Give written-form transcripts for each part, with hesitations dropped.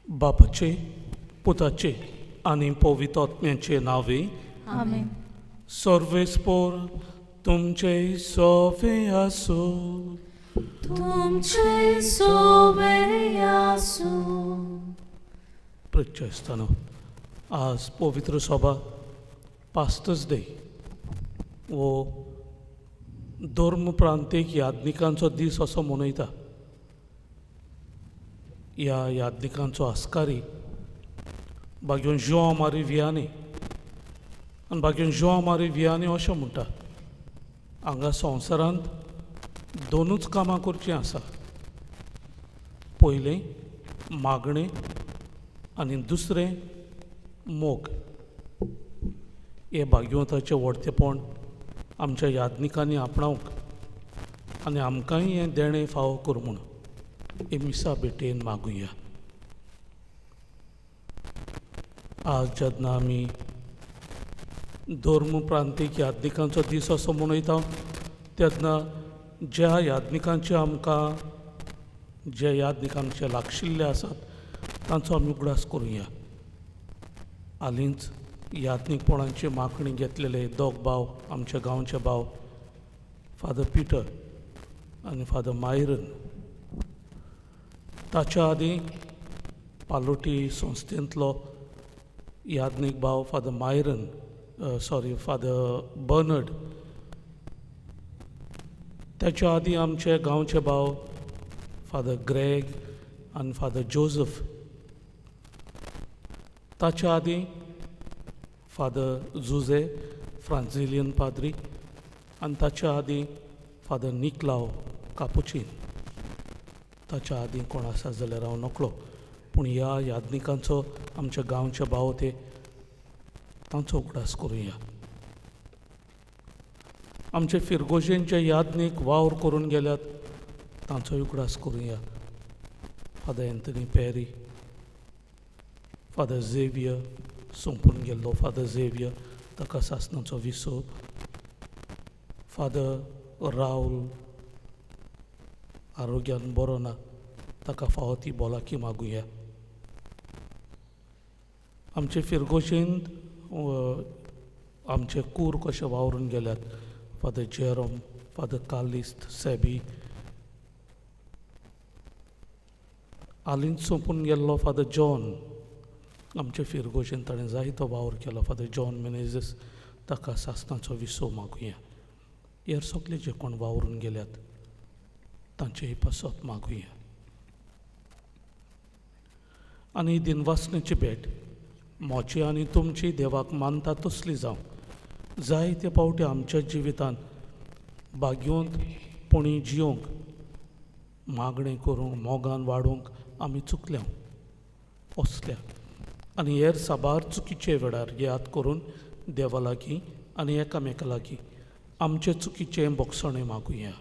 बापाचे, पुताचे आनी पवित्र आत्म्याचे नावे आमेन. सर्वेस्पोर तुमचे सोवे आसूं. तुमचे सोवे आसूं. प्रत्यस्तानो, आज पवित्र सभा पास्टर्स डे वो धर्म प्रांतीक यादनिकांचो दीस असो मनयता. ह्या यादनिकांचो आस्कारी भाग्योन जोआ मारी वियानी आनी भाग्योन जोआ मारी वियानी अशें म्हणटा. हांगा संवसारांत दोनूच कामां करचीं आसा. पयलें मागणें आनी दुसरें मोग. हे भाग्यवंताचें व्हडतेपण आमच्या यादनिकांनी आपणावंक आनी आमकांय हें देणें फावो करूं म्हूण हे मिसा भेटेन मागुया. आज जेन्ना आमी धर्म प्रांतीक यादनिकांचो दीस असो मनयता तेन्ना ज्या यादनिकांचे आमकां जे यादनिकांचे लागशिल्ले आसात तांचो आमी उगडास करुया. हालींच यादनीकपणाची मागणी घेतलेले दोग भाव, आमचे गांवचे भाव फादर पिटर आनी फादर मायरन, ताच्या आदीं पालोटी संस्थेंतलो यादनीक भाव फादर मायरन, फादर बर्नर्ड, ताच्या आदीं आमचे गांवचे भाव फादर ग्रेग आनी फादर जोझफ, ताच्या आदीं फादर जुझे फ्रांझिलियन पाद्री आनी ताच्या आदीं फादर निकलाव कापुचीन. ताच्या आदीं कोण आसा जाल्यार हांव नकळो, पूण ह्या यादनिकांचो आमच्या गांवचे भाव ते तांचो उगडास करुया. आमचे फिरगोजेन जे यादनीक वावर करून गेल्यात तांचोय उगडास करुया. Father Anthony Perry, father Xavier, सोंपून गेल्लो फादर झेवियर, ताका सासणाचो विसो. फादर राहुल आरोग्यान बरो ना, ताका फावो ती भलायकी मागुया. आमचे फिरगोशेंत आमचे कूर कशे वावरून गेल्यात, फादर जेरोम, फादर कालिस्त, सेबी, हालींच सोंपून गेल्लो फादर जॉन, आमचे फिरगोशेन ताणें जायतो वावर केलो. फादर जॉन मेनेझीस, ताका सासणाचो विसो मागुया. हेर सगळे जे कोण वावरून गेल्यात तांचेय पासत मागुया. आनी दिनवासनेची भेट मोची आनी तुमची देवाक मानता तसली जावं. जायते पावटी आमच्या जिवितांत भाग्यवंतपणी जियोंक, मागणें करूंक, मोगान वाडूंक आमी चुकल्या असल्या आनी हेर साबार चुकीचे वेळार याद करून देवा लागीं आनी एकामेका लागीं आमचे चुकीचें बोगसणें मागुया.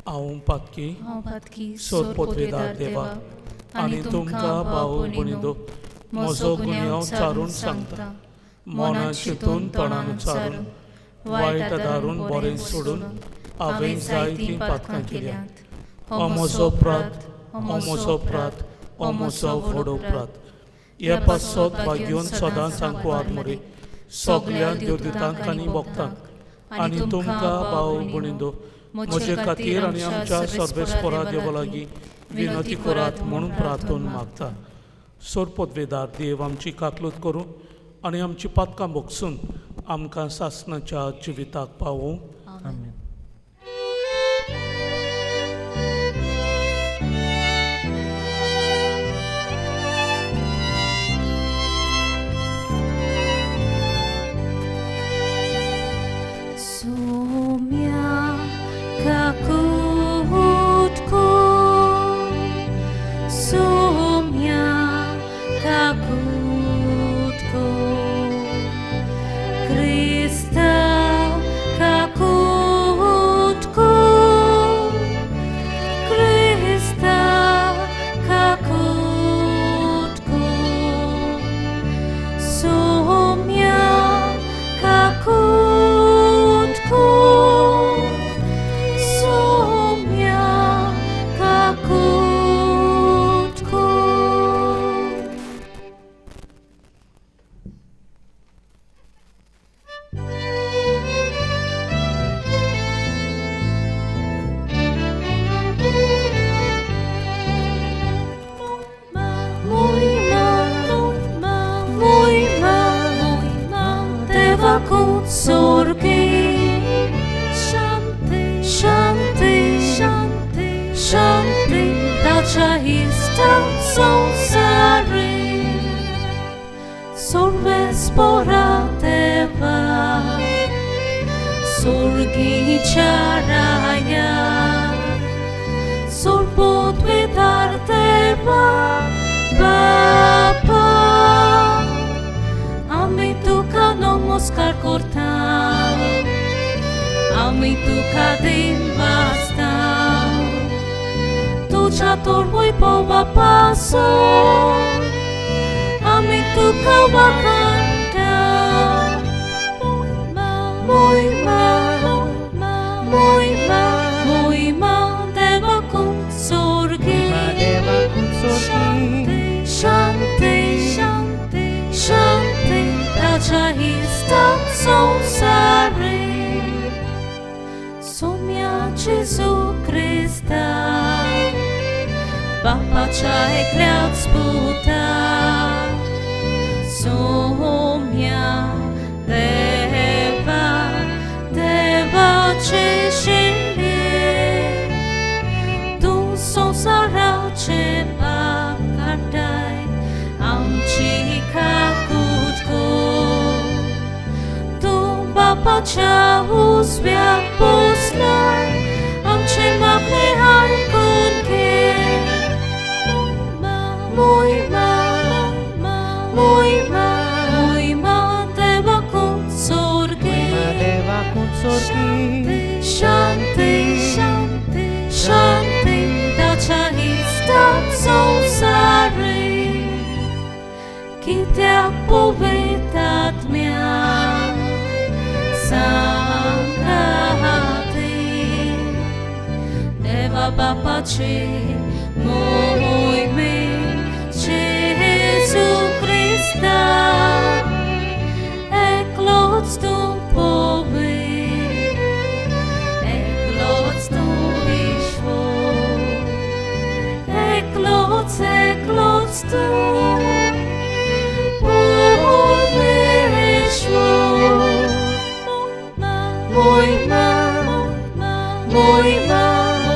हांव पातकी सोर पोतवेदार देवा आनी तुमकां भाव भणिदो म्हजो गुन्यांव हांव चारून सांगता. मनान चिंतून तोंडान उच्चारून वायट दारून बरें सोडून हांवें जायतीं पातकां केल्यांत. हो म्हजो अपराध, हो म्हजो अपराध, हो म्हजो व्हड अपराध. हे पासत भाग्यवंत सदांच हांकां आडमरे सगल्या देवदूतांक आनी भक्तांक आनी तुमकां भाव भणिदो म्हजे खातीर आनी आमच्या सर्वेस्परा देवा लागीं विनंती करात म्हणून प्रार्थना मागता. सोर पोतवेदार देव आमची काकलूत करूं आनी आमची पातकां भोगसून आमकां सासणाच्या जिविताक पावूं. आमेन. Sumia kakutku, sumia kakutku, Krista kakutku, Krista kakutku, sumia kakutku, sumia kakutku. Deva konsorgi, Shanti, Shanti, Shanti, Shanti, Dacha hista sonsari, Sorve spora Deva, Sorgi charaya, Sorpot vedar Deva, Baba, আমি তোকা নমস্কার করতাম, আমি তোকা দিন বাঁচতাম, তুঝা তোর বই পাওয়া পাস, আমি তোকা ওয়াকান্তাম, মহিমা, মহিমা, মহিমা, দেবা কুৎসর্গী, শান্তি, শান্তি, শান্তি, শান্তি, Dacha hista sonsari, Somia Gesù Krista, Papa c'hai creat sputa, Somia Deva, Deva ce sceglie, Tu sonsara ce pacatai, Amci kakutku, Tu Baba c'hai sviat poslai, Amci makne harkunke, Mojma, mojma, mojma, Deva konsorgi, Shanti, Shanti, Shanti, Shanti, Dacha hista sonsari, Kitea povedat mea, Sankati, Deva Baba ce, Moi me, Gesù Krista, Eklots tu pove, Eklots tu ishvo, Eklots, Eklots tu, Mojma, mojma,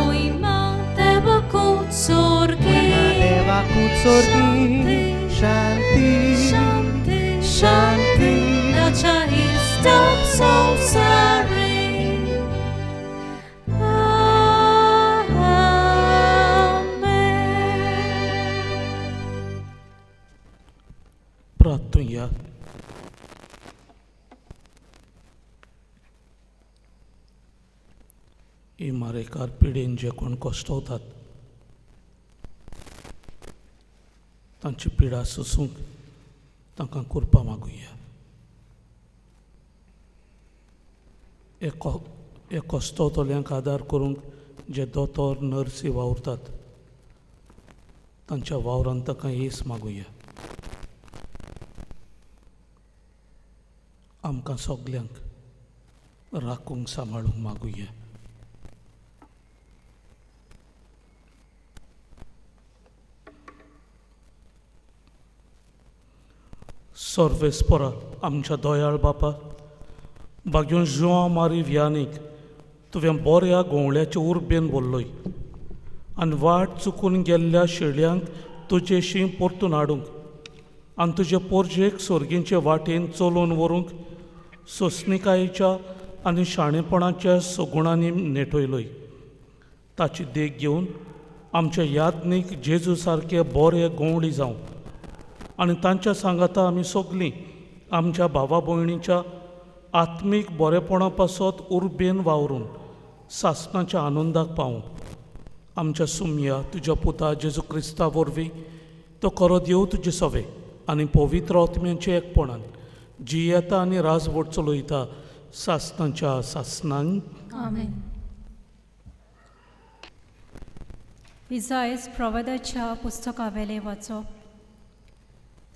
mojma, Deva konsorgi, Shanti, Shanti, Shanti, Dacha hista sonsari. प्रार्थूया. इमारेकार पिढीन जे कोण कश्टवतात तांची पिडा सोसूंक तांकां कृपा मागुया. हे कश्टवतल्यांक आदार करूंक जे दोतोर नर्सी वावुरतात तांच्या वावरांत ताका येस मागुया. आमकां सगल्यांक राखूंक सांबाळूंक मागुया. सर्वेस्परा आमच्या दयाळ बापा, भाग्योन जुआ मारी व्यानीक तुवें बऱ्या गोवळ्याचे उर्बेन बोल्लोय आनी वाट चुकून गेल्ल्या शेळयांक तुजेशी परतून हाडूंक आनी तुजे पोरजेक सोर्गींचे वाटेन चलोवन व्हरूंक सोंसणिकायेच्या आनी शाणेपणाच्या सगुणांनी नेटयलोय. ताची देख घेवन आमच्या यादनीक जेजू सारके बरे गोवळी जावं आनी तांच्या सांगाता आमी सगलीं आमच्या भावा भयणीच्या आत्मीक बरेपणा पासत उर्बेन वावरून सासणाच्या आनंदाक पावूं. आमच्या सुमया तुज्या पुता जेजू क्रिस्ता वरवीं तो खरो देव तुजे सवे आनी पवित्र आत्म्याचे एकपणान जी येता आनी राजवट चलयता सासणाच्या सासणांक. आमेन. इजायस प्रवादाच्या पुस्तका वेले वाचप.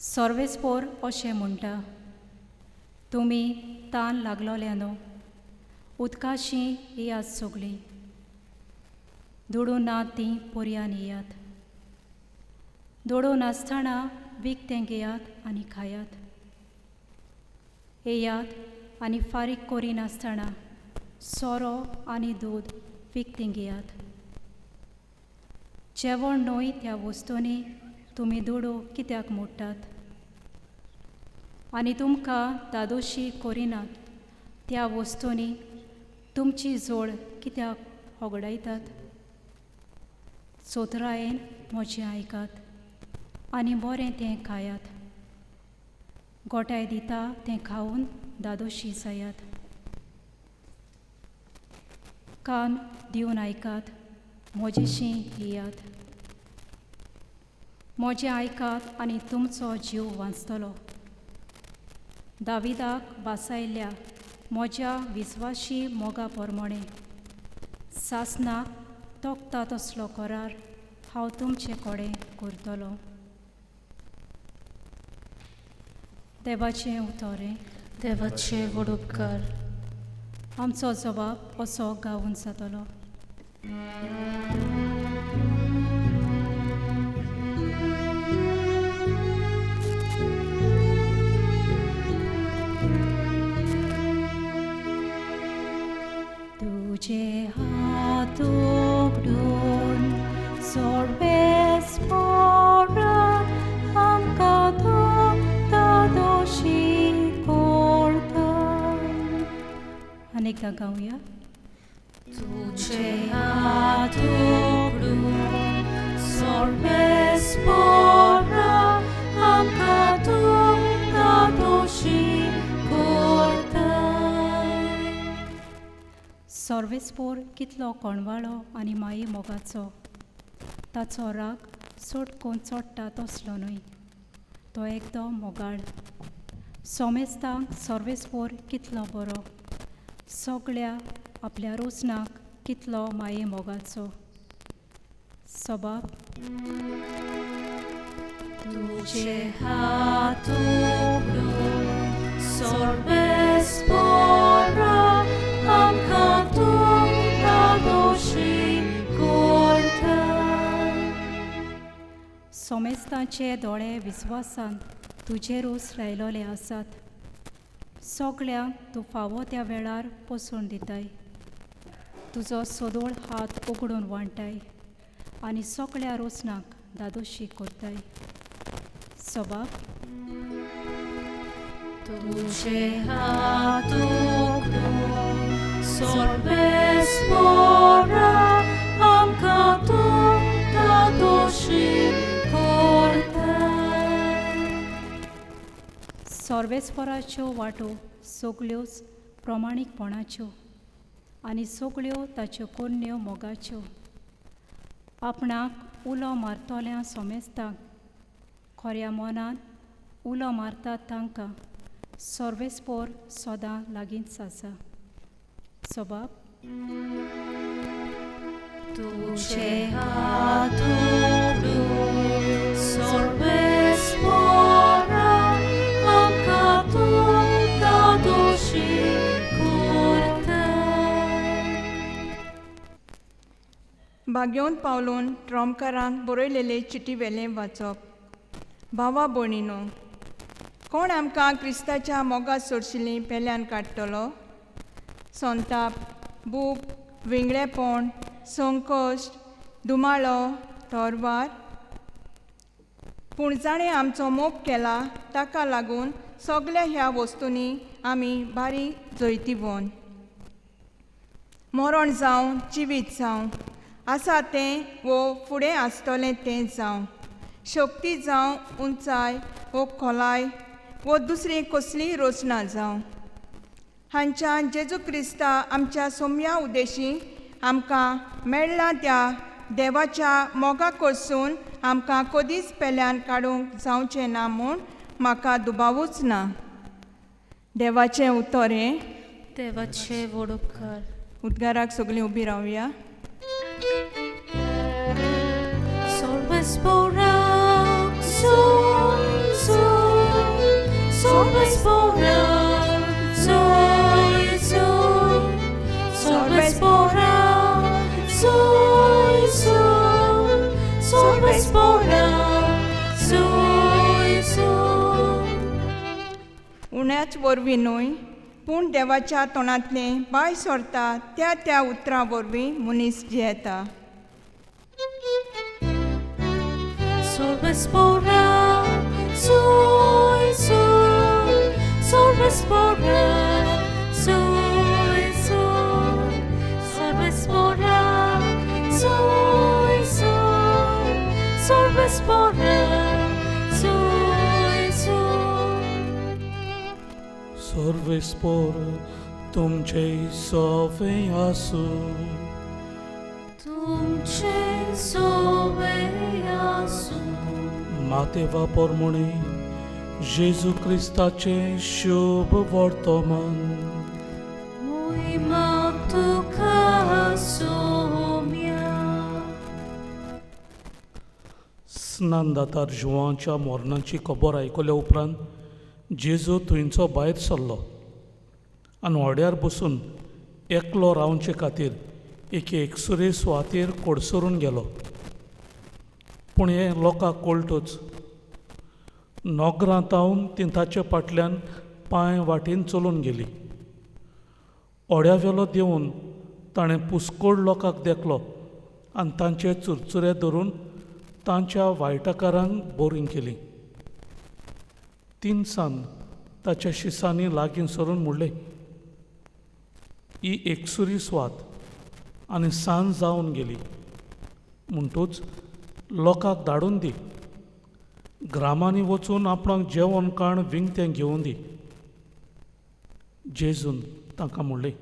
सर्वेस्पोर अशें म्हणटा, तुमी तान लागलोल्यानो उदकाशी येयात सगळीं, दुडून ना तीं पर्यान येयात. दुडून आसतना विकतें घेयात आनी खायात. येयात आनी फारीक करिनासतना सोरो आनी दूद विकतें घेयात. जेवण न्हय त्या वस्तूंनी तुमी दुडू कित्याक मोडटात आनी तुमकां दादोशी करिनात त्या वस्तूंनी तुमची जोड कित्याक होगडायतात. सोत्रायेन म्हजें आयकात आनी बरें तें खायात. गोठाय दिता तें खावन दादोशी जायात. कान दिवन आयकात, म्हजेशी येयात. म्हजें आयकात आनी तुमचो जीव वाचतलो. दाविदाक बासायल्ल्या म्हज्या विस्वाशी मोगा प्रमाणें सासणाक तोखता तसलो करार हांव तुमचे कडेन करतलों. देवाचें उतोरें. देवाचे व्हड उपकार. आमचो जबाब असो गावून जातलो. तुझे हात उगडून सर्वेस्पोर आमकां तोखता दोशी करता. अनेकदा गावया. तुझे हात उगडून सर्वेस्पोर आमकां तोखता दोशी करता. सर्वेस्पोर कितलो कोणवाळो आनी माये मोगाचो. ताचो राग सटकून चोडटा तसलो न्हय. तो एकदम मोगाळ. सोमेस्तांक सर्वेस्पोर कितलो बरो. सगळ्या आपल्या रोसनाक कितलो माये मोगाचो. सबाब. तुझे हात उगडून सर्वेस्पोर आमकां तोखता दोशी करता. सोमेस्तांचे दोळे विस्वासान तुजेरूच लायलोले आसात. सगळ्यांक तूं फावो त्या वेळार पसून दिताय. तुजो सोदोळ हात उगडून वांटाय आनी सगळ्या रोसनाक दादोशी करताय. सबाब. तुझे हात उगडून सर्वेस्पोर आमकां तोखता दोशी करता. सर्वेस्पराच्यो वाटो सगळ्योच प्रमाणीकपणाच्यो आनी सगळ्यो ताच्यो कन्यो मोगाच्यो. आपणाक उलो मारतल्या सोमेस्तांक खऱ्या मनान उलो मारतात तांकां सर्वेस्पोर सदां लागींच आसा. सबाब. तुझे हात उगडून सर्वेस्पोर आमकां तोखता दोशी करता. भाग्योन पावलून ट्रॉमकारांक बरयलेले चिटी वेलें वाचप. भावा भयणीनो, कोण आमकां क्रिस्ताच्या मोगात सोडशिल्लीं पेल्यान काडटलो. संताप, भूक, विंगडेपण, संकश्ट, दुमाळो, तोरवार. पूण जाणें आमचो मोग केला ताका लागून सगळ्या ह्या वस्तूंनी आमी बारी जैतिवोन. मरण जावं जिवीत जावं, आसा तें वो फुडें आसतलें तें जावं, शक्ती जावं उंचाय वो खोलाय वो दुसरी कसलीय रचना जावं, हांच्यान जेजू क्रिस्ता आमच्या सोम्या उद्देशी आमकां मेळ्ळा त्या देवाच्या मोगा कडसून आमकां कधीच पेल्यान काडूंक जावचें ना म्हूण म्हाका दुबावूच ना. देवाचें उतर हें. देवाचे वडोपकार. उद्गाराक सगळीं उबी रावया. Sorbesporak, soy, Sorbesporak, soy, Sorbesporak, soy, Sorbesporak, soy. उण्याच वरवीं न्हय पूण देवाच्या तोंडांतलें भायर सरता त्या उतरां वरवीं मनीस जियेता. Sorbesporak, soy, Sorbesporak, soy, Sorbesporak, soy, Sorbesporak, soy. Sorbesporak, तुमचे सोवे आसू. तुमचे सोवे आसूं. मातेवा पोरमुणे जेजू क्रिस्ताचे शुभ वर्तमान. मोहिमा तुका सोम्या. स्नानदातार जुवांच्या मरणाची खबर आयकल्या उपरांत जेजू थंयचो भायर सरलो आनी ओड्यार बसून एकलो रावचे खातीर एके एकसुरे सुवातेर कोडसरून गेलो. पूण हें लोकांक कळटूच नोगरां तावन ती ताचे फाटल्यान पांय वाटेन चलून गेली. ओड्यावेलो देंवून ताणें पुस्कोळ लोकांक देखलो आनी तांचे चुरचुरे धरून तांच्या वायटाकारांक बोरीं केली. तिनसांज ताच्या शिसांनी लागीं सरून म्हणलें, ही एकसुरी सुवात आनी सांज जावन गेली. म्हणटूच लोकांक धाडून दी, ग्रामांनी वचून आपणाक जेवण खाण विंगतें घेवून दी. जेजून तांकां म्हणलें,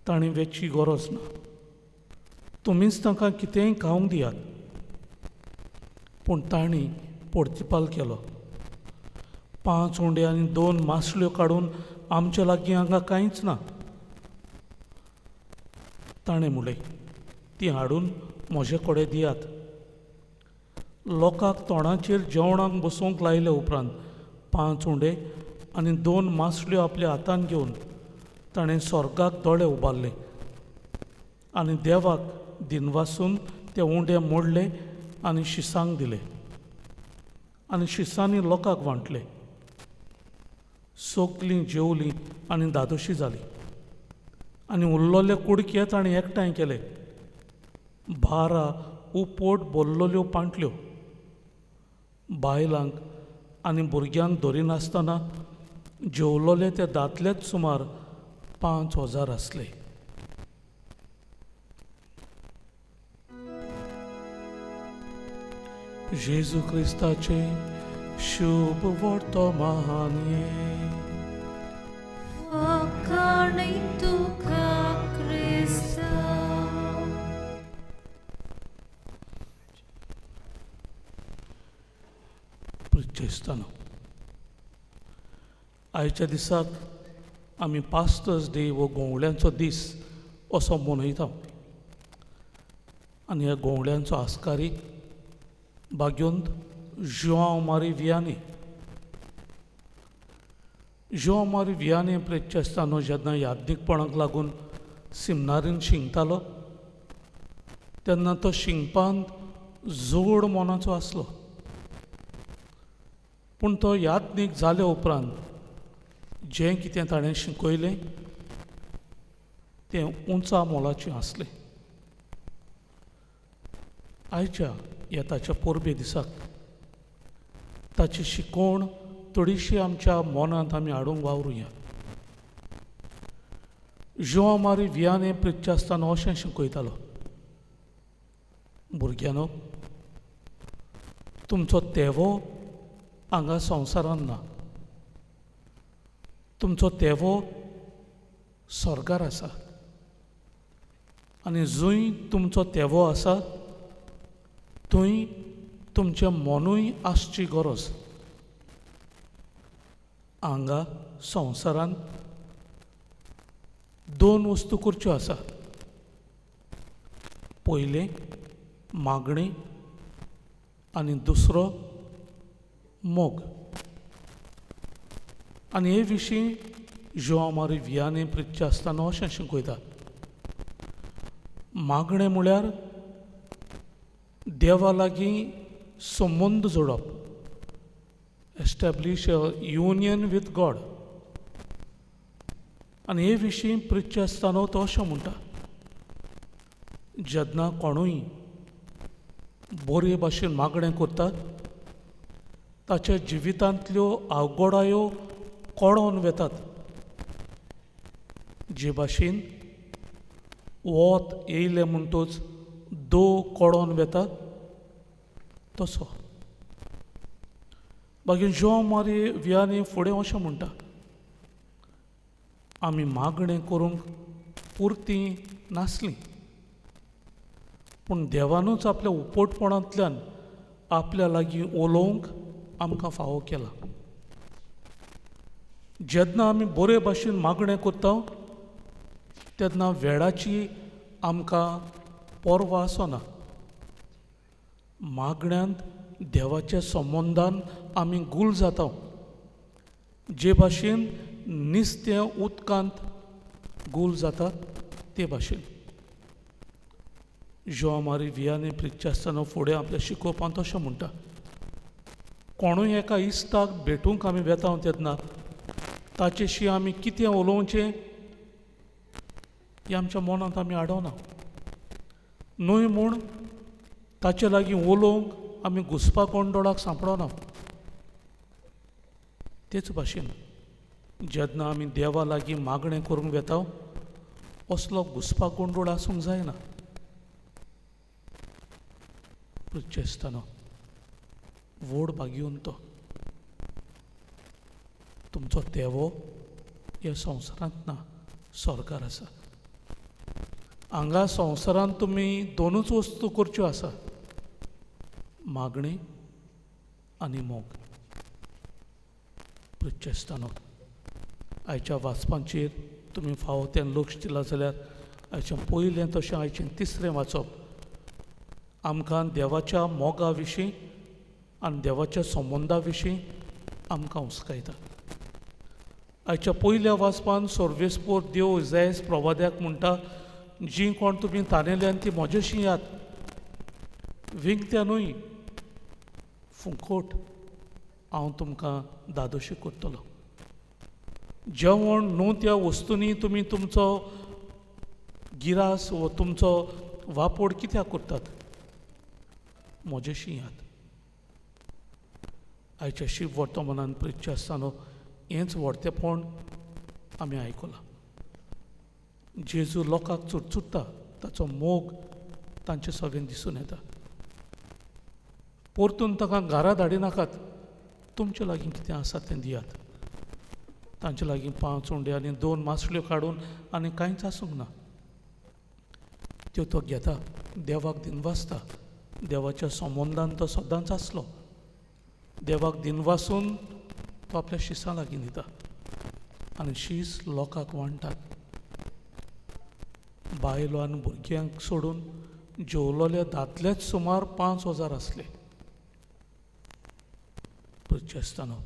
ताणीं वेचची गरज ना, तुमीच तांकां कितेंय खावंक दियात. पूण तांणी पोर्तिपाल केलो, 5 उंडे आनी 2 मासल्यो काडून आमचे लागीं हांगा कांयच ना. ताणें म्हणलें, ती हाडून म्हजे कडेन दियात. लोकांक तोंडाचेर जेवणाक बसूंक लायले उपरांत 5 उंडे आनी 2 मासल्यो आपल्या हातान घेवन ताणें स्वर्गाक दोळे उबारले आनी देवाक दिनवासून ते उंडे मोडले आनी शिसांक दिले आनी शिसांनी लोकांक वांटले. सोगलीं जेवलीं आनी धादोशी जालीं आनी उरलोले कुडके ताणें एकठांय केले. 12 उपोट भरलोल्यो पांटल्यो. बायलांक आनी भुरग्यांक धरिनासतना जेवलोले ते दादलेच सुमार 5,000 आसले. जेजू क्रिस्ताचे शुभ वर्तमान वखाणी तुका क्रिस्ता. प्रिचेस्ताना आयच्या दिसाक आमी पास्टर्स डे वो गोवळ्यांचो दीस असो मनयता आनी ह्या गोवळ्यांचो आस्कारी बाग्योंत जोआंव मारी वियानी. जोआंव मारी वियानी प्रेचेस्तानो जेन्ना याज्ञीकपणाक लागून सिमनारीन शिंगतालो तेन्ना तो शिंगपांत जोड मोनाचो आसलो. पूण तो याज्ञीक जाले उपरांत जें कितें ताणें शिकयलें तें उंचा मोलाचें आसलें. आयच्या येताच्या पोरबे दिसाक ताची शिकवण थोडीशी आमच्या मनांत आमी हाडूंक वावरुया. जोआ मारी वियाने प्रित्या आसतना अशें शिकयतालो, भुरग्यानो, तुमचो तेवो हांगा संवसारांत ना. तुमचो तेवो स्वर्गार आसा. आनी जंय तुमचो तेवो आसा थंय तुमचें मनूय आसची गरज. हांगा संवसारांत दोन वस्तू करच्यो आसा. पयलें मागणी आनी दुसरो मोग. आनी हे विशीं जोआ मारी वियाने प्रित्या आसतना अशें शिकयता. मागणें म्हळ्यार देवा लागीं संबंद जोडप, एस्टॅब्लीश अ युनियन विथ गॉड. आनी हे विशीं प्रित्या आसतना तो अशें म्हणटा, जेन्ना कोणूय बरे भाशेन मागणें करता ताच्या जिवितांतल्यो आवगोडायो कोडोन वेतात. जे भाशेन वोत येयलें म्हणटच दो कोडोन वेता तसो. मागीर जोआ मारी वियाने फुडें अशें म्हणटा, आमी मागणें करूंक पुरतीं नासलीं, पूण देवानूच आपल्या उपटपणांतल्यान आपल्या लागीं उलोवंक आमकां फावो केला. जेन्ना आमी बरे भाशेन मागणें करता तेन्ना वेळाची आमकां पर्वा आसना. मागण्यांत देवाच्या संबंदान आमी गूल जाता. जे भाशेन निस्तें उदकांत गूल जाता ते भाशेन. जोआ मारी वियाने प्रित्या आसतना फुडें आपल्या शिकोवपांत अशें म्हणटा, कोणूय एका इश्टाक भेटूंक आमी वेता तेन्ना ताचेशी आमी कितें उलोवचें हें आमच्या मनांत आमी हाडना. न्हय म्हूण ताचे लागीं उलोवंक आमी घुसपा कोंडोळाक सांपडना. तेच भाशेन जेन्ना आमी देवा लागीं मागणें करूंक वेता असलो घुसपा कोंडोळ आसूंक जायना. प्रित्या आसतना व्हड भाग्यून तो तुमचो तेवो ह्या संवसारांत ना, स्वर्गार आसा. हांगा संवसारांत तुमी दोनूच वस्तू करच्यो आसा, मागणी आनी मोग. प्रित्या आसतना आयच्या वाचपांचेर तुमी फावो तें लक्ष दिलां जाल्यार आयचें पयलें तशें आयचें तिसरें वाचप आमकां देवाच्या मोगा विशीं आनी देवाच्या संबंदा विशीं आमकां हुस्कायता. आयच्या पयल्या वाचपान सर्वेस्पोर देव इजायास प्रवाद्याक म्हणटा, जीं कोण तुमी ताणेल्यान ती म्हजेशी यात, विंगत्या न्हय फुंकोट हांव तुमकां दादोशी करतलो. जेवण न्हू त्या वस्तूंनी तुमी तुमचो गिरास व तुमचो वापर कित्याक करतात, म्हजेशी यात. आयच्या शीव वर्तमानांत प्रित्या आसतना हेंच व्हडतेपण आमी आयकलां. जेजू लोकांक चुरचुरता ताचो मोग तांचे सगळ्यांक दिसून येता. परतून ताका घरा धाडिनाकात, तुमचे लागीं कितें आसा तें दियात. तांचे लागीं 5 उंडे आनी 2 मासल्यो काडून आनी कांयच आसूंक ना. त्यो तो घेता, देवाक दिनवासता. देवाच्या संबंदान तो सदांच आसलो. देवाक दिनवासून तो आपल्या शिसां लागीं दिता आनी शीस लोकांक वांटात. बायलो आनी भुरग्यांक सोडून जेवलोले दादलेच सुमार 5,000 आसले. प्रित्या आसतना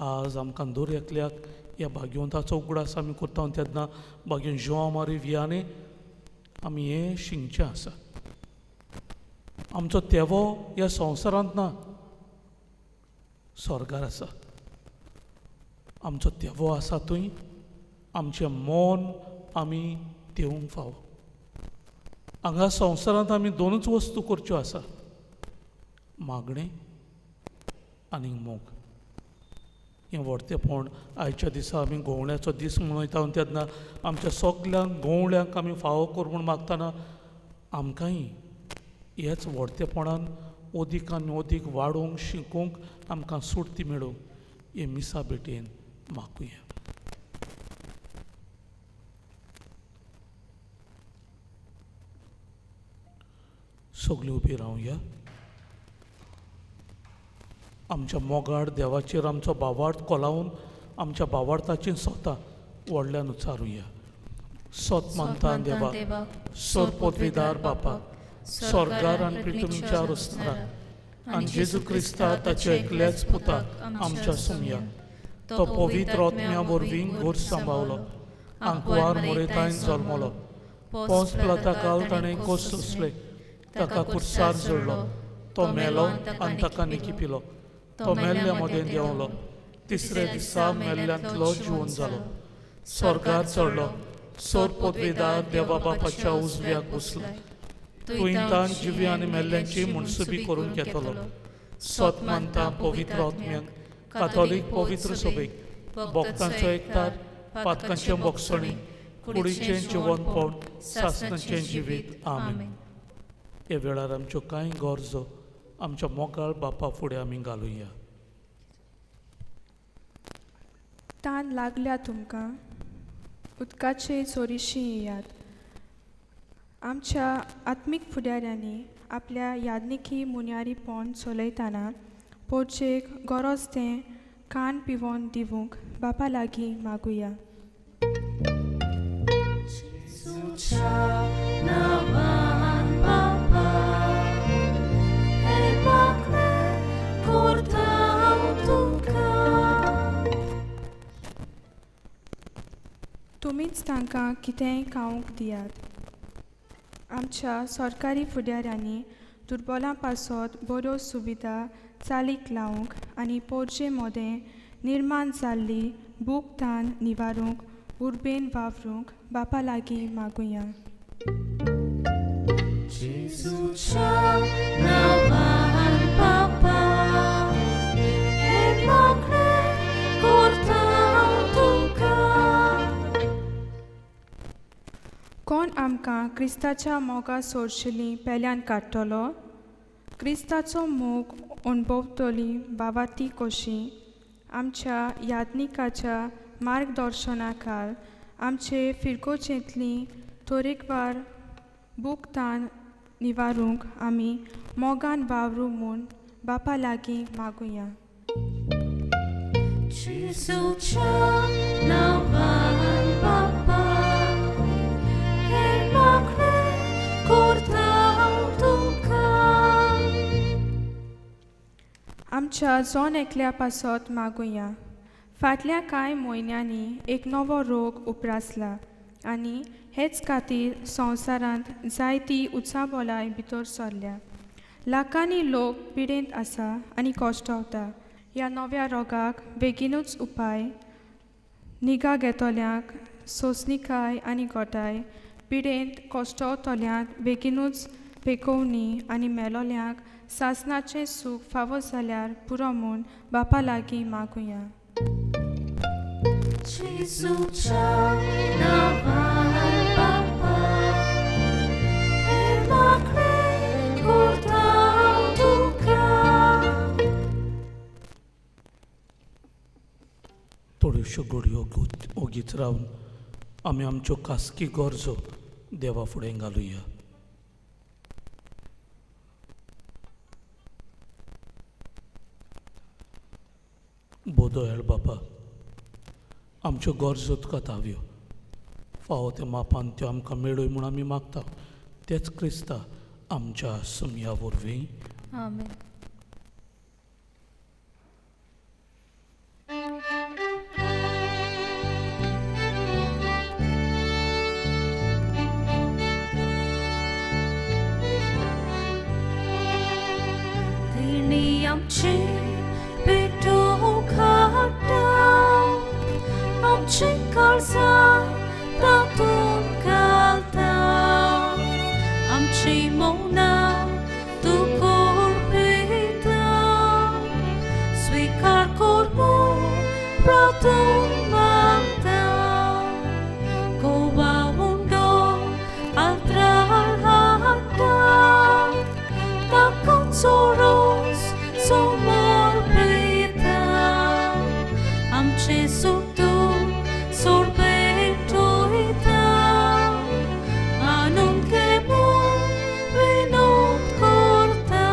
आज आमकां दर एकल्याक ह्या भाग्यवंताचो उगडास आमी करता तेन्ना भाग्यवन जोआ मारी वियाने आमी हें शिंगचें आसा. आमचो तेवो ह्या संवसारांत ना, स्वर्गार आसा. आमचो तेवो आसा थंय आमचें मन आमी दिवंक फाव. हांगा संवसारांत आमी दोनूच वस्तू करच्यो आसा, मागणें आनी मोग. हें व्हडतेपण आयच्या दिसा आमी घोवण्याचो दीस मनयता तेन्ना आमच्या सगल्यांक घोवळ्यांक आमी फावो कर म्हूण मागतना आमकांय हेच व्हडतेपणान ओदीक आनी ओदीक वाडोवंक शिकूंक आमकां सुर्ती मेळूंक हे मिसा भेटेन मागुया. सगळीं उबी रावया. आमच्या मोगाड देवाचेर आमचो भावार्थ कोलावन आमच्या भावार्थाची स्वता व्हडल्यान उचारुया. सोत मानता देवा, सोर पदवीदार बापा, स्वर्गार आनी पृथ्वीच्या रुसणारा, आनी जेजू क्रिस्ता ताच्या एकल्याच पुताक आमच्या सुमया, तो पवित्र आत्म्या वरवीं घर सांबाळलो, आंकवार मोरेतायन जल्मलो, पोंस पिलाता काल ताणें कोस सोंसले, ताका कुर्सार जोडलो, तो मेलो आनी ताका निकिपिलो, तो मेल्ल्या मदें देंवलो, तिसरे दिसा मेल्ल्यांतलो जिवन जालो, स्वर्गार चडलो, सोर पदवीदार देवा बापाच्या उजव्याक बसलो, तुयंतान जिवी आनी मेल्ल्यांची मुनसुबी करून घेतलो. स्वत मानता पवित्र आत्म्यांक, कातोलीक पवित्र सभेक, भक्तांचो एकठार, पातकांचे मोगसणी, कुडीचें जिवनपण, सासणाचें जिवीत. आमीन. हे वेळार आमच्यो कांय गरजो आमच्या मोगाळ बापा फुडें आमी घालुया. तान लागल्या तुमकां, उदकाचे चोरीशी येयात. आमच्या आत्मीक फुडाऱ्यांनी आपल्या यादनिकी मुन्यारीपण चलयतना पोरचेक गरज तें कान पिवोन दिवंक बापा लागीं मागुया. तुमीच तांकां कितेंय खावंक दियात. आमच्या सरकारी फुडाऱ्यांनी दुर्बलां पासत बऱ्यो सुविधा चालीक लावंक आनी पोरचे मोदें निर्माण जाल्ली बूक तान निवारूंक उर्बेन वावरूंक बापा लागीं मागुया. कोण आमकां क्रिस्ताच्या मोगा सोडशिल्लीं पेल्यान काडटलो? क्रिस्ताचो मोग अणभवतली बावाती कशी? आमच्या यादनिकाच्या मार्गदर्शना खाल आमचे फिरकोचेंतली तरेकवार बुकतान निवारूंक आमी मोगान वावरूं म्हूण बापा लागीं मागुया. आमच्या जोन एकल्या पासत मागुया. फाटल्या कांय म्हयन्यांनी एक नवो रोग उप्रासला आनी हेच खातीर संवसारांत जायती उचाबोलाय भितर सरल्या. लाखांनी लोक पिडेंत आसा आनी कश्टावता. ह्या नव्या रोगाक बेगीनूच उपाय, निगा घेतल्यांक सोंसणीकाय आनी गोठाय, पिडेंत कश्टावतल्यांक बेगीनूच पेकोवणी आनी मेलोल्यांक सासणाचें सूख फावो जाल्यार पुरो म्हूण बापा लागीं मागुया. थोड्योश्यो घडयो ओगीच रावन आमी आमच्यो खासगी गरजो देवा फुडें घालुया. बोदोयळ बापा, आमच्यो गरजो तुका धाव्यो. फावो त्या मापान त्यो आमकां मेळय म्हूण आमी मागता. तेच क्रिस्ता आमच्या सुमया वरवीं. आमेन. तिणी आमची पेटोवंक हाडटा, आमची काळजां तातूंत karkormu pratung magda kowa undo altrar hata takot soros somor beta amche suktu sorbeto ita anun kemu vinot korta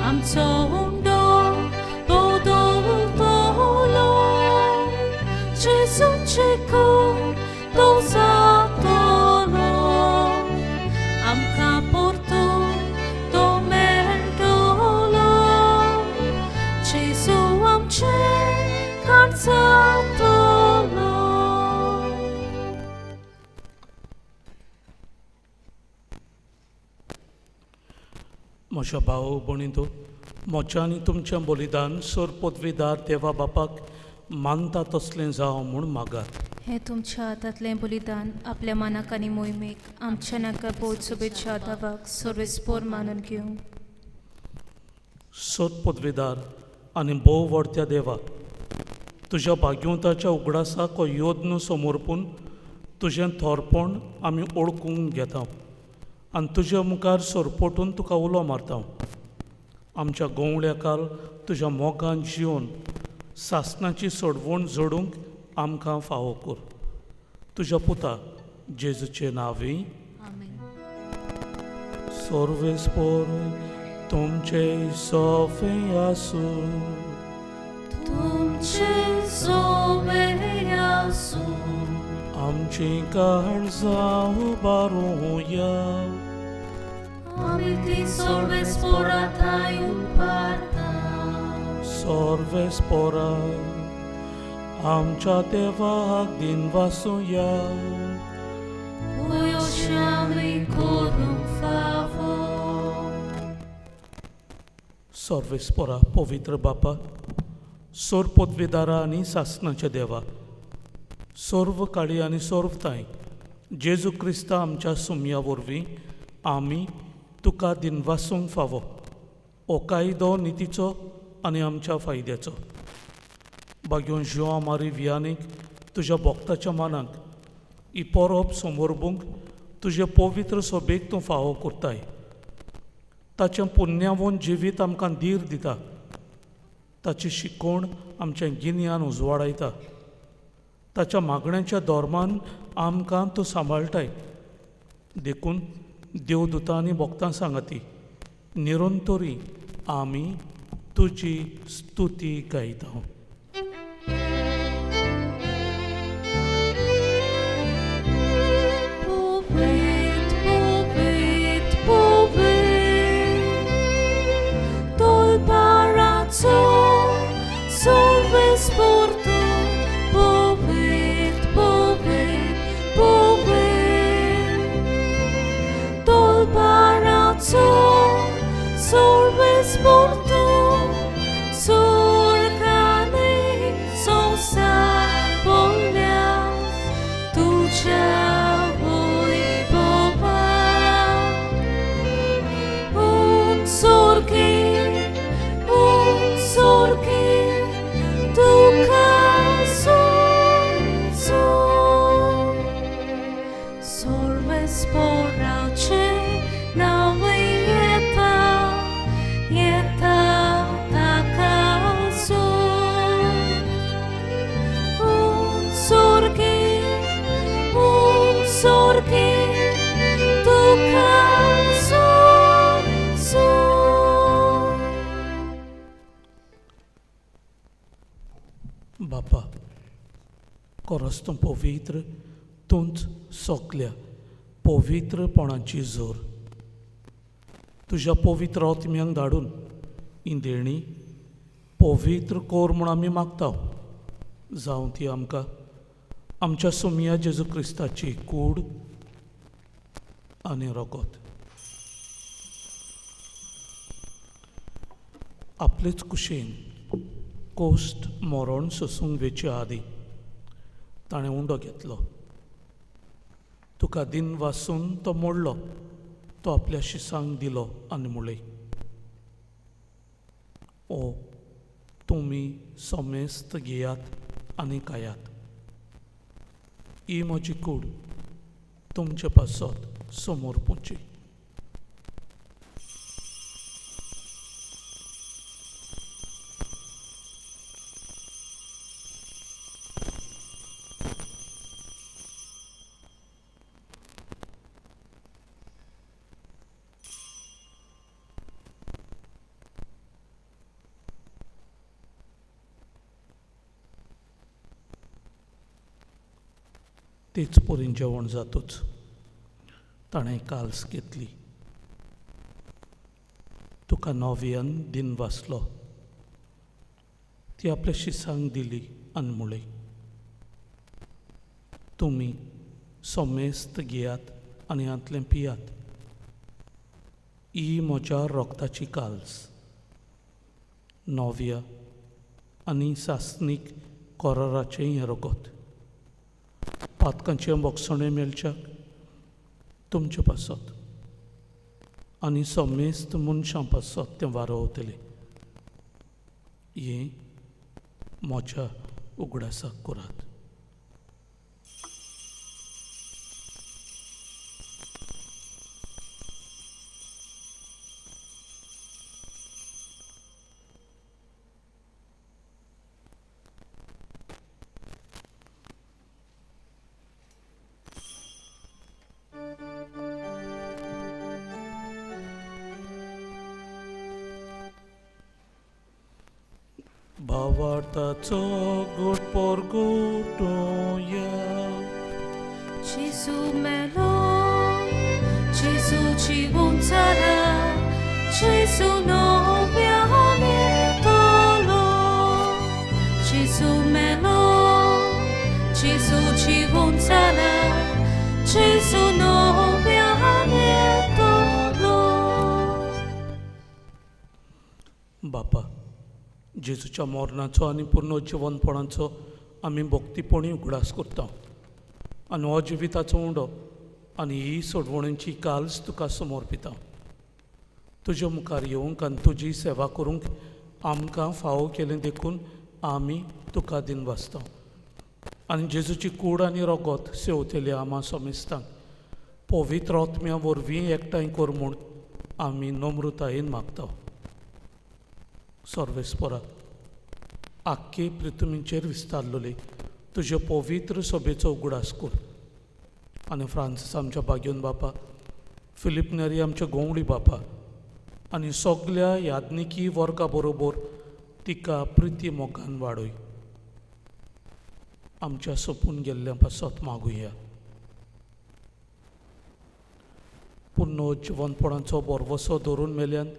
amcho undo bodol tolo Jesu chiku dosa tolo am kaporto domer dolo Jesu amche kansa tolo म्हज्या भाव भणींतो, म्हजें आनी तुमचें बलिदान सोर पदवीदार देवा बापाक मानता तसलें जावं म्हूण मागात. हे तुमच्या हातांतलें बलिदान आपल्या मनाक आनी मोहिमेक आमच्या नाका बोध शुभेच्छा दावाक सर्वेस्पोर मानून घेवंक सोद पदवीदार आनी भोव व्हडत्या देवा, तुज्या भाग्यवंताच्या उगडासाक हो योद्न समोरपून तुजें थोरपण आमी ओळखूंक घेता आनी तुज्या मुखार सोरपोटून तुका उलो मारता. आमच्या गोवळ्याकाल तुज्या मोगान जिवन सासणाची सोडवण जोडूंक आमकां फावो कर. तुज्या पुता जेजूचे नांवी आमेन. सर्वेस्पोर तुमचे सोफे आसूं. तुमचे सोबे आसूं आमची काळजां उबारूया. आमी ती सर्वेस्पोरांताय उबारता. सर्वेस्पोराय आमच्या देवाक दिन वासुया. Uyoshi आमी करूंक फावो. सर्वेस्पोरा पवित्र बापा, सोर पदवीदारा आनी सासणाच्या देवा, सर्व काळी आनी सर्वताय जेजू क्रिस्ता आमच्या सुमया वरवीं आमी तुका दिनवासूंक फावो. हो कायदो नितीचो आनी आमच्या फायद्याचो. भाग्योन जिवा मारी वियानीक तुज्या भक्ताच्या मनाक ही परब समोरबूंक तुजे पवित्र सोबेक तूं फावो करताय. ताचें पुण्यावून जिवीत आमकां धीर दिता. ताची शिकवण आमचें गिन्यान उजवाडायता. ताच्या मागण्यांच्या धोरमान आमकां तूं सांबाळटाय. देखून देवदूतां आनी भक्तां सांगाती निरंतरी आमी तुजी स्तुती गायता. Sorves por tu povet, povet, povet. Tol parazzo, sorves por tu sorcane, sonsar bolea, tu voi boba. Un sorche, tu caso sorves por auce nawe yeta ta caso un sorge tu caso बापा, कोरस्तों पवित्र तुंच सोकल्या पवित्रपणाची जोर तुज्या पवित्र आत्म्यांक धाडून ही देणी पवित्र core म्हूण आमी मागता. जावं ती आमकां आमच्या सुमया जेजू क्रिस्ताची कूड आनी रगत. आपलेच कुशेन कोस्ट मरण सोसूंक वेचे आदी ताणें उंडो घेतलो. तुका दिन वासून तो मोडलो. तो आपल्या शिसांक दिलो आनी म्हणलें, ओ तुमी सोमेस्त घेयात आनी खायात. ही म्हजी कूड तुमचे पासत समोर पोची. तेच परीन जेवण जातूच ताणें काल्स घेतली. तुका नोव्यान दिन वाचलो. ती आपल्या शिसांक दिली आनी म्हळें, तुमी सोमेस्त घेयात आनी हातलें पियात. ही म्हज्या रोगताची काल्स. नोव्या आनी सासणीक कोराराचें हें रगत. पातकांचे बोगसणे मेलच्याक तुमचे पासत आनी सोमेस्त मनशां पासत तें वारोवतलें. हें म्हज्या उगडासाक करात. भावार्थाचो गोड पोरगोटोया. Gesù melo, Gesù ci uncala, Gesù novia mietolo. Gesù melo, Gesù ci uncala, Gesù novia mietolo. बापा, जेजूच्या मरणाचो आनी पुनर्जिवनपणाचो आमी भक्तीपणी उगडास करता. आनी हो जिविताचो उंडो आनी ही सोडवणेची काल्स तुका समर्पिता. तुज्या मुखार येवंक आनी तुजी सेवा करूंक आमकां फावो केलें देखून आमी तुका दिन वाचता. आनी जेजूची कूड आनी रगत सेवतल्या आमा सोमेस्तांक पवित्र आत्म्या वरवीं एकठांय कर म्हूण आमी नम्रतायेन मागता. सर्वेस्परा, आख्खे पृथ्वीचेर विस्तारलेले तुजे पवित्र सभेचो उगडास कर. आनी फ्रांसीस आमच्या बागेवन बापा, फिलीप नेरी आमच्या गोंवडी बापा आनी सगळ्या याज्ञिकी वर्गा बरोबर तिका प्रिती मोगान वाडय. आमच्या सोपून गेल्ल्या पासत मागुया. पुनर्जिवनपणाचो बरवसो धरून मेल्यान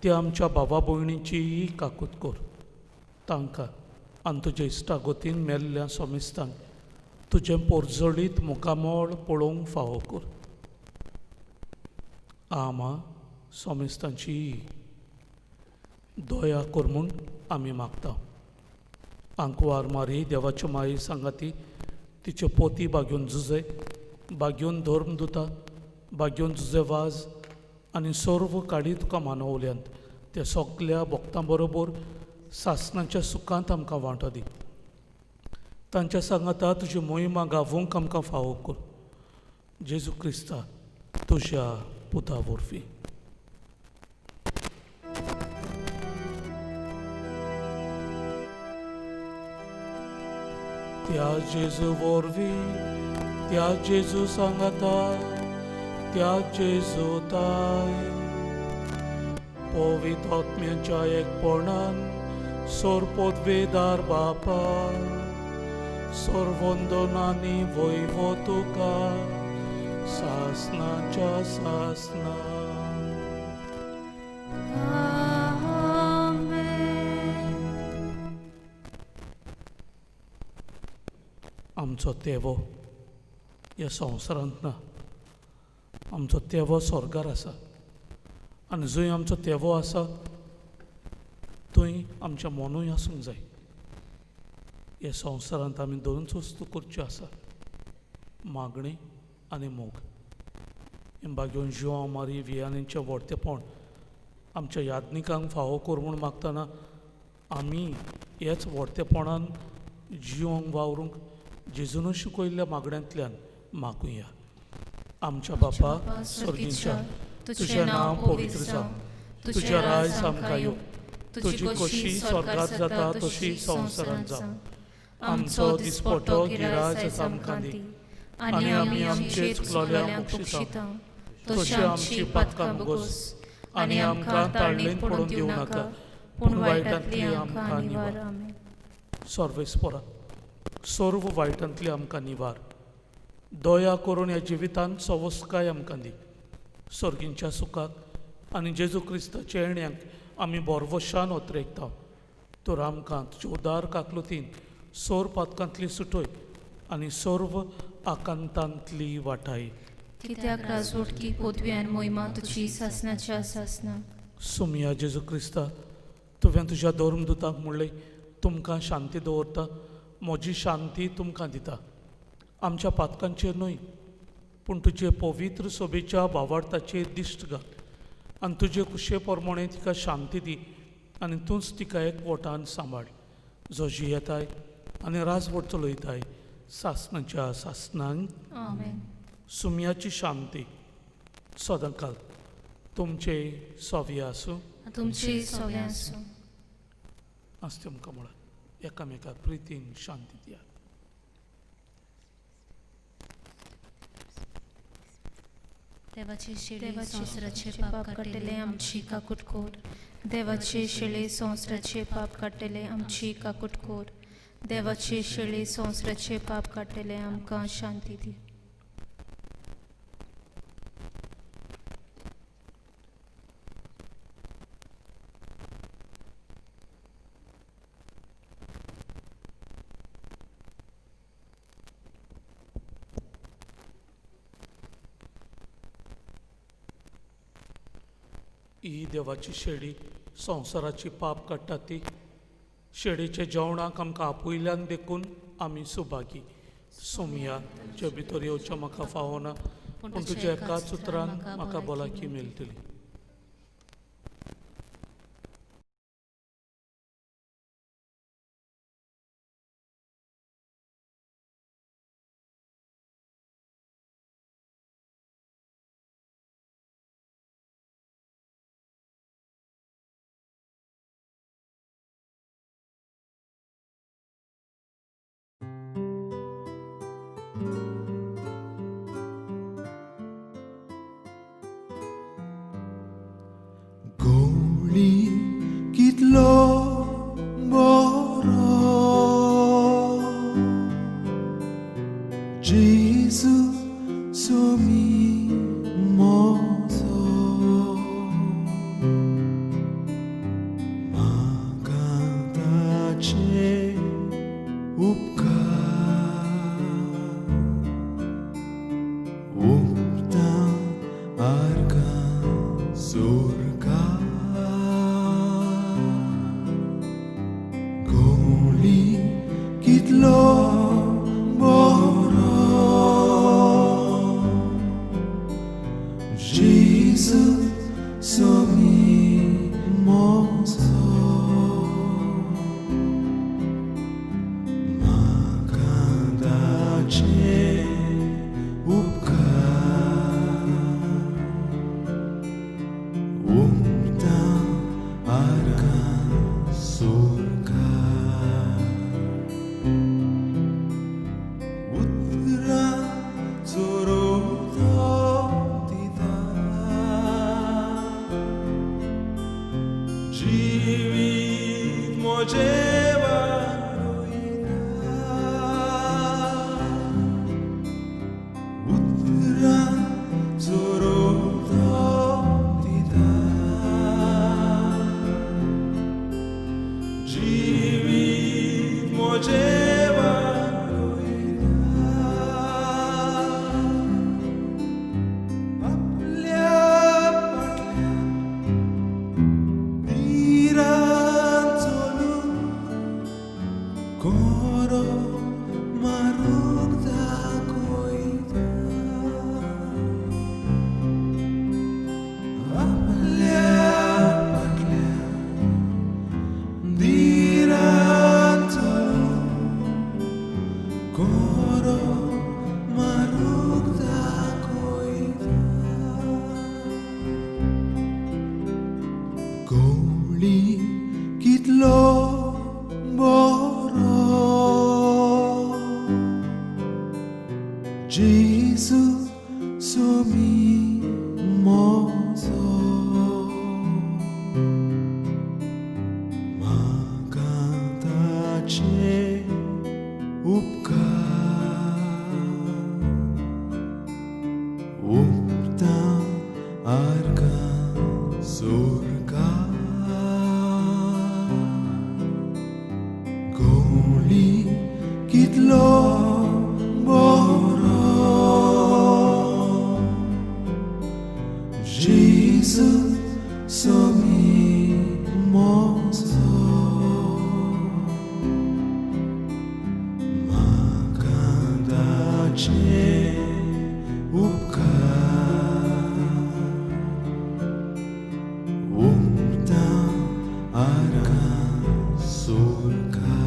ते आमच्या भावा भयणीची काकूत कर. तांकां आनी तुज्या इश्टागतीन मेल्ल्या सोमेस्तांक तुजें पोरजळीत मुखामळ पळोवंक फावो कर. आमा सोमेस्तांची दया कर म्हूण आमी मागता. आंकवार मारी देवाची माई सांगाती, तिचे पोती बागेवन झुजे, बागेवन धर्मदुता, बागेवन झुजे वाज आनी सर्व काडी तुका मानवल्यांत त्या सगळ्या भक्तां बरोबर सासणाच्या सुखांत आमकां वांटो दी. तांच्या सांगाता तुजी मोहिमा गावूंक आमकां फावो कर. जेजू क्रिस्ता तुज्या पुता वरवीं. त्या जेजू वरवीं, त्या जेजू सांगाता, त्या जेजू ताय पवित्र आत्म्याच्या एकपणान सोरपोदवेदार बापा सर्वंदनांनी वैभव तुका सासणाच्या सासना. आमचो तेवो ह्या संवसारांत ना. आमचो तेवो स्वर्गार आसा. आनी जंय आमचो तेवो आसा थंय आमचें मनूय आसूंक जाय. ह्या संवसारांत आमी दोनूच वस्तू करच्यो आसा, मागणी आनी मोग. हे बागेवन जिवा मारी वियानीचें व्हडतेपण आमच्या याज्ञिकांक फावो कर म्हूण मागतना आमी हेच व्हडतेपणान जिवंक वावरूंक जेजून शिकयल्ल्या मागण्यांतल्यान मागुया. आमच्या बापा स्वर्गीच्या, तुजें नांव पवित्र जावं, तुजें राज आमकां येवं, तुजी कशी स्वर्गांत जाता तशी संवसारांत जावं. आमचो दिसपट्टो गिरायज आमकां दी, आनी आमी आमचे चुकलोल्यांक बक्षिता, तशी आमची पातकां बगोस, आनी आमकां ताळणेंत पडून दिवं नाका, पूण वायटांतली आमकां निवार. सर्वेस्परा, सर्व वायटांतली आमकां निवार. दया करून ह्या जिवितांत सवस्काय आमकां दी. सर्गींच्या सुखाक आनी जेजू क्रिस्ताच्या येण्याक आमी बोरवशान ओतरेकता. तर आमकां तुज्या उदार काकलुतीन सोर पातकांतली सुटय आनी सर्व आकांतांतली वाटाय. कित्याक राजवटकी पदवी आनी मोहिमा तुजी सासनाच्या सासना. सुमया जेजू क्रिस्ता, तुवें तुज्या धर्मदुतांक म्हणलें, तुमकां शांती दवरता, म्हजी शांती तुमकां दिता. आमच्या पातकांचेर न्हय, पूण तुजे पवित्र सोबेच्या भावार्थाचेर दिश्ट घाल, आनी तुजे कुशे प्रमाणे तिका शांती दी, आनी तूंच तिका एकवटान सांबाळ, जो जियेताय आनी राजवट चलयताय सासनाच्या सासनांक. आमेन. सुमयाची शांती सदांकाल तुमचे सोवी आसूं. तुमची सगळ्यां आसूं. आज तुमकां म्हळ्यार एकामेकाक प्रितीन शांती दिया. देवाचे शेळे संवसाराचे पाप काडलेले आमची काकूट कोर. देवाचे शेळे संवसाराचे पाप काडलेले आमची काकूट कोर. देवाचे शेळे संवसाराचे पाप काडलेले आमकां शांती दी. ही देवाची शेळी संवसाराची पाप काडटा ती. शेळीचे जेवणाक आमकां आपुयल्यान देखून आमी सुभागी. सुमया जे भितर येवचें म्हाका फावना, पूण तुज्या एकाच उतरान म्हाका भलायकी मेळटली. कितलो बरो जेजू सोमी मोजो. म्हाका ताचे उपकार उमटा आर्गां सुरगा. कितलो बरो जेजू सोमी मोजो. म्हाका ताचे उपकार उमटा आर्गां Surga. Живит можева руина, утра зорота дида. Живит можева руина, апля патля. Koro maruk da koida, apल्या patल्या उपता आर्गा Surga गोळी कितलो बरो जेजू सोमी मोजो म्हाका ताचे उपकार उपता आर्गा सुरगा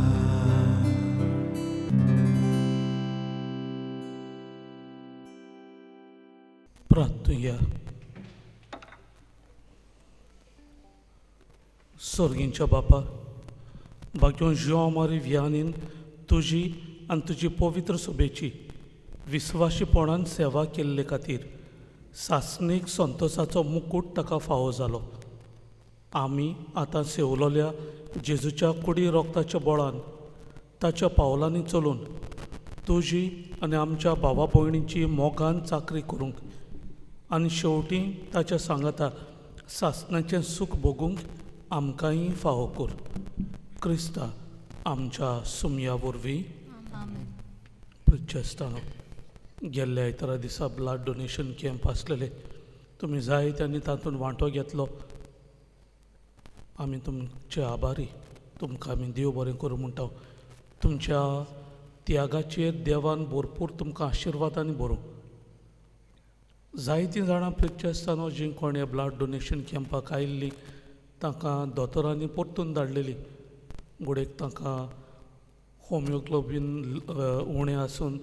प्रार्थया. सर्गींच्या बापा, भाग्यों जियो आमारी व्यानीन तुजी आनी तुजी पवित्र सोबेची विस्वाशीपणान सेवा केल्ले खातीर सासणीक संतोशाचो मुकूट ताका फावो जालो. आमी आतां सेवलोल्या जेजूच्या कुडी रोगताच्या बळान ताच्या पावलांनी चलून तुजी आनी आमच्या भावा भयणींची मोगान चाकरी करूंक आनी शेवटी ताच्या सांगाता सासणाचें सूख भोगूंक आमकांय फावो कर. क्रिस्ता आमच्या सुमया वरवीं प्रचेस्तानो. गेल्ल्या इतरा दिसा ब्लड डोनेशन कॅम्प आसलेले. तुमी जायत्यांनी तातूंत वांटो घेतलो. आमी तुमचे आभारी. तुमकां आमी देव बरें करूं म्हणटा. तुमच्या त्यागाचेर देवान भरपूर तुमकां आशिर्वादांनी भरूं. जायतीं जाणां प्रिचेस्तानो जीं कोण हे ब्लड डोनेशन कॅम्पाक आयिल्लीं तांकां दोतोरांनी परतून धाडलेलीं. घोडेक तांकां होमिओग्लोबीन उणें आसून,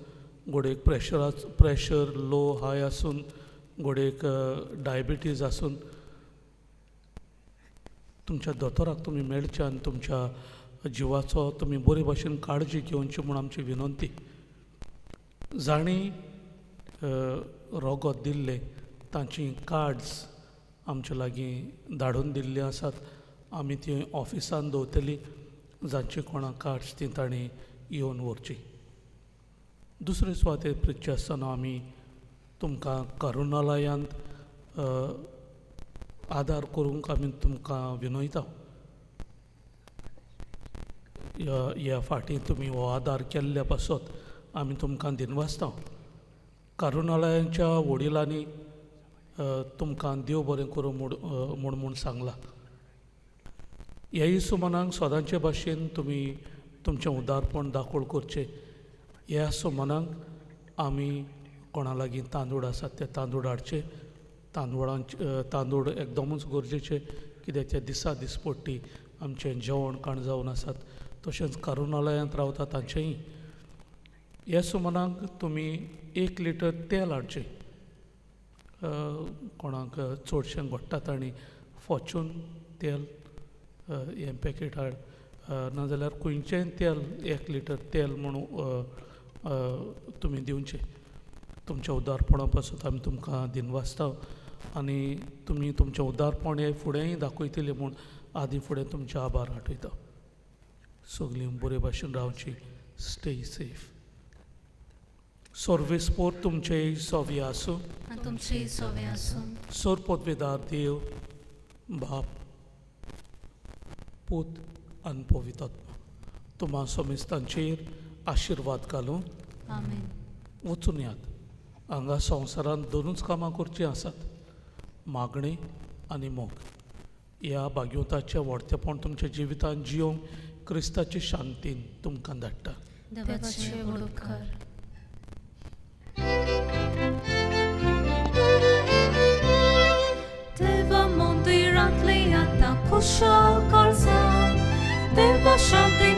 घोडेक प्रेशर लो हाय आसून, घोडेक डायबिटीज आसून तुमच्या दोतोराक तुमी मेळचे आनी तुमच्या जिवाचो तुमी बरे भाशेन काळजी घेवची म्हूण आमची विनंती. जाणी रोगो दिल्ले तांची कार्ड्स आमचे लागीं धाडून दिल्ली आसात. आमी ती ऑफिसान दवरतली. जांची कोणाक कार्ड्स ती तांणी येवन व्हरची. दुसरे सुवातेर प्रिचे आसतना आमी तुमकां करुणालयांत आदार करूंक आमी तुमकां विनयता. ह्या फाटीं तुमी हो आदार केल्ल्या पासत आमी तुमकां दिनवासता. करुणालयांच्या वडिलांनी तुमकां देव बरें करूं म्हूण सांगलां. ह्या सुमनाक सदांचे भाशेन तुमी तुमचें उदारपण दाखोळ करचें. ह्या सुमनाक आमी कोणा लागीं तांदूळ आसात ते तांदूळ हाडचे. तांदूळ एकदमूच गरजेचे, कित्याक ते दिसा दिसपट्टी आमचें जेवण काण जावन आसात. तशेंच करुणालयांत रावता तांचेंय. ह्या सुमनाक तुमी 1 लिटर तेल हाडचें. कोणाक चडशें घोडटात आनी फॉर्च्यून तेल हें पॅकेट हाड, नाजाल्यार खंयचेंय तेल 1 लिटर तेल म्हणून तुमी दिवचें. तुमच्या उदारपणा पासून आमी तुमकां दिनवासता आनी तुमी तुमचें उदारपण हें फुडेंय दाखयतले म्हूण आदीं फुडें तुमचे आभार आठयता. सगलीं बरे भाशेन रावची. Stay safe. सर्वेस्पोर तुमचे सोवी आसूं आनी तुमची सोवे आसूं. सोर पदवेदार देव बाप पूत आनी पवित्र आत्मा तुम्हा समेस्तांचेर आशिर्वाद घालूं. आमेन. वचून यात. हांगा संवसारांत 2च कामां करचीं आसात, मागणें आनी मोग. ह्या भाग्योताचें व्हडतेपण तुमच्या जिवितांत जियोंक क्रिस्ताची शांतीन तुमकां धाडटा. देवाचे उपकार. Deva mondiratli atta kushal kalsa. Deva shanti